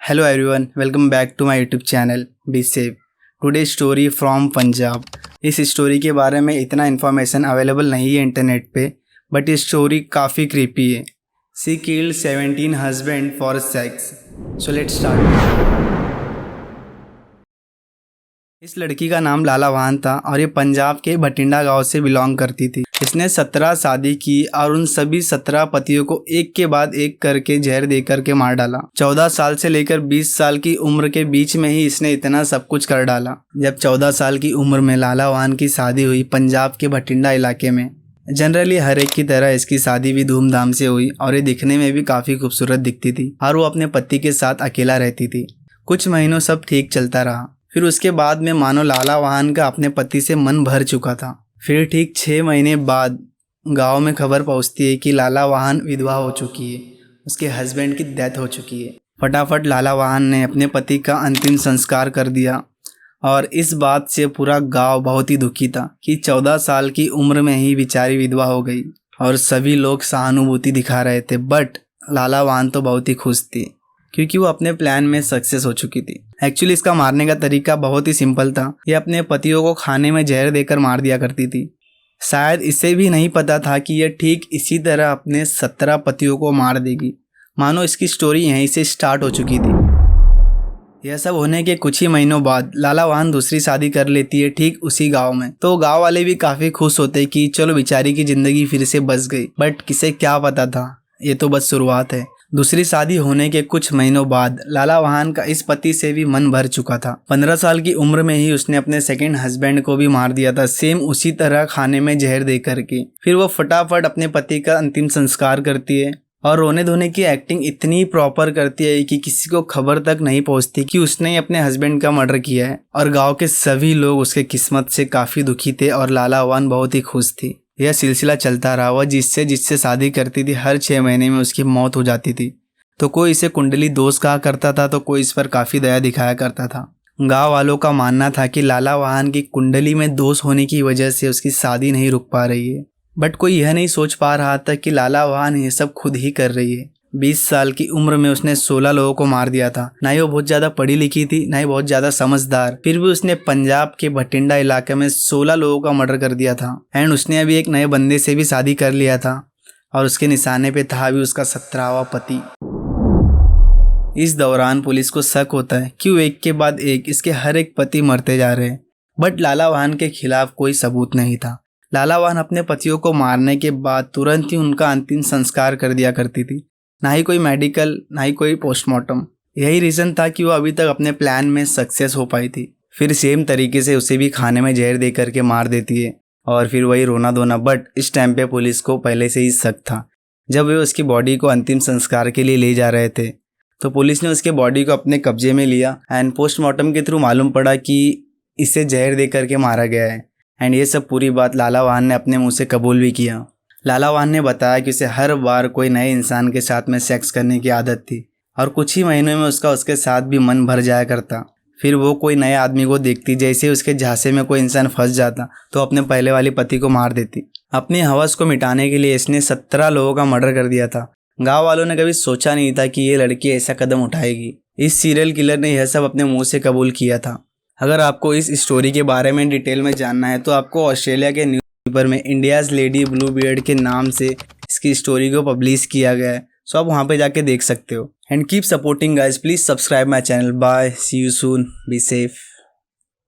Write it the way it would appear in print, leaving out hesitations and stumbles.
Hello everyone, welcome back to my YouTube channel Be Safe. Today's story from Punjab. इस story के बारे में इतना इन्फॉर्मेशन अवेलेबल नहीं है इंटरनेट पे, बट ये स्टोरी काफ़ी क्रीपी है। She killed 17 husband for sex. So let's start. इस लड़की का नाम लाला वाहन था और ये पंजाब के भटिंडा गांव से बिलोंग करती थी। इसने 17 शादी की और उन सभी 17 पतियों को एक के बाद एक करके जहर दे करके मार डाला। 14 साल से लेकर 20 साल की उम्र के बीच में ही इसने इतना सब कुछ कर डाला। जब 14 साल की उम्र में लाला वाहन की शादी हुई पंजाब के भटिंडा इलाके में। जनरली हर एक की तरह इसकी शादी भी धूमधाम से हुई और ये दिखने में भी काफ़ी खूबसूरत दिखती थी और वो अपने पति के साथ अकेला रहती थी। कुछ महीनों सब ठीक चलता रहा। फिर उसके बाद में मानो लाला वाहन का अपने पति से मन भर चुका था। फिर ठीक 6 महीने बाद गांव में खबर पहुंचती है कि लाला वाहन विधवा हो चुकी है, उसके हस्बैंड की डेथ हो चुकी है। फटाफट लाला वाहन ने अपने पति का अंतिम संस्कार कर दिया और इस बात से पूरा गांव बहुत ही दुखी था कि 14 साल की उम्र में ही बेचारी विधवा हो गई और सभी लोग सहानुभूति दिखा रहे थे। बट लाला वाहन तो बहुत ही खुश थी क्योंकि वो अपने प्लान में सक्सेस हो चुकी थी। एक्चुअली इसका मारने का तरीका बहुत ही सिंपल था। ये अपने पतियों को खाने में जहर देकर मार दिया करती थी। शायद इसे भी नहीं पता था कि यह ठीक इसी तरह अपने 17 पतियों को मार देगी। मानो इसकी स्टोरी यहीं से स्टार्ट हो चुकी थी। यह सब होने के कुछ ही महीनों बाद लाला वाहन दूसरी शादी कर लेती है ठीक उसी गांव में। तो गांव वाले भी काफ़ी खुश होते कि चलो बेचारी की ज़िंदगी फिर से बच गई। बट किसे क्या पता था, ये तो बस शुरुआत है। दूसरी शादी होने के कुछ महीनों बाद लाला वाहन का इस पति से भी मन भर चुका था। 15 साल की उम्र में ही उसने अपने सेकंड हस्बैंड को भी मार दिया था, सेम उसी तरह खाने में जहर दे करके। फिर वो फटाफट अपने पति का अंतिम संस्कार करती है और रोने धोने की एक्टिंग इतनी प्रॉपर करती है कि किसी को खबर तक नहीं पहुंचती कि उसने ही अपने हस्बैंड का मर्डर किया है। और गाँव के सभी लोग उसके किस्मत से काफ़ी दुखी थे और लाला वाहन बहुत ही खुश थी। यह सिलसिला चलता रहा। वह जिससे शादी करती थी हर 6 महीने में उसकी मौत हो जाती थी। तो कोई इसे कुंडली दोष कहा करता था तो कोई इस पर काफ़ी दया दिखाया करता था। गांव वालों का मानना था कि लाला वाहन की कुंडली में दोष होने की वजह से उसकी शादी नहीं रुक पा रही है। बट कोई यह नहीं सोच पा रहा था कि लाला वाहन ये सब खुद ही कर रही है। 20 साल की उम्र में उसने 16 लोगों को मार दिया था। ना ही वो बहुत ज़्यादा पढ़ी लिखी थी, ना ही बहुत ज़्यादा समझदार। फिर भी उसने पंजाब के भटिंडा इलाके में 16 लोगों का मर्डर कर दिया था। एंड उसने अभी एक नए बंदे से भी शादी कर लिया था और उसके निशाने पे था भी उसका 17वां पति। इस दौरान पुलिस को शक होता है कि एक के बाद एक इसके हर एक पति मरते जा रहे हैं। बट लाला वाहन के खिलाफ कोई सबूत नहीं था। लाला वाहन अपने पतियों को मारने के बाद तुरंत ही उनका अंतिम संस्कार कर दिया करती थी। ना ही कोई मेडिकल, ना ही कोई पोस्टमार्टम। यही रीज़न था कि वो अभी तक अपने प्लान में सक्सेस हो पाई थी। फिर सेम तरीके से उसे भी खाने में जहर दे करके मार देती है और फिर वही रोना धोना। बट इस टाइम पे पुलिस को पहले से ही शक था। जब वे उसकी बॉडी को अंतिम संस्कार के लिए ले जा रहे थे तो पुलिस ने उसके बॉडी को अपने कब्जे में लिया एंड पोस्टमार्टम के थ्रू मालूम पड़ा कि इसे जहर दे करके मारा गया है। एंड ये सब पूरी बात लाला वाहन ने अपने मुंह से कबूल भी किया। लाला वाहन ने बताया कि उसे हर बार कोई नए इंसान के साथ में सेक्स करने की आदत थी और कुछ ही महीनों में उसके साथ भी मन भर जाया करता। फिर वो कोई नए आदमी को देखती, जैसे उसके झांसे में कोई इंसान फंस जाता तो अपने पहले वाले पति को मार देती। अपनी हवस को मिटाने के लिए इसने 17 लोगों का मर्डर कर दिया था। गांव वालों ने कभी सोचा नहीं था कि ये लड़की ऐसा कदम उठाएगी। इस सीरियल किलर ने यह सब अपने मुंह से कबूल किया था। अगर आपको इस स्टोरी के बारे में डिटेल में जानना है तो आपको ऑस्ट्रेलिया के न्यूज़पेपर में इंडियाज़ लेडी ब्लू बियर्ड के नाम से इसकी स्टोरी को पब्लिश किया गया है। सो आप वहाँ पे जाके देख सकते हो। And keep supporting guys, please subscribe my channel. Bye, see you soon, be safe.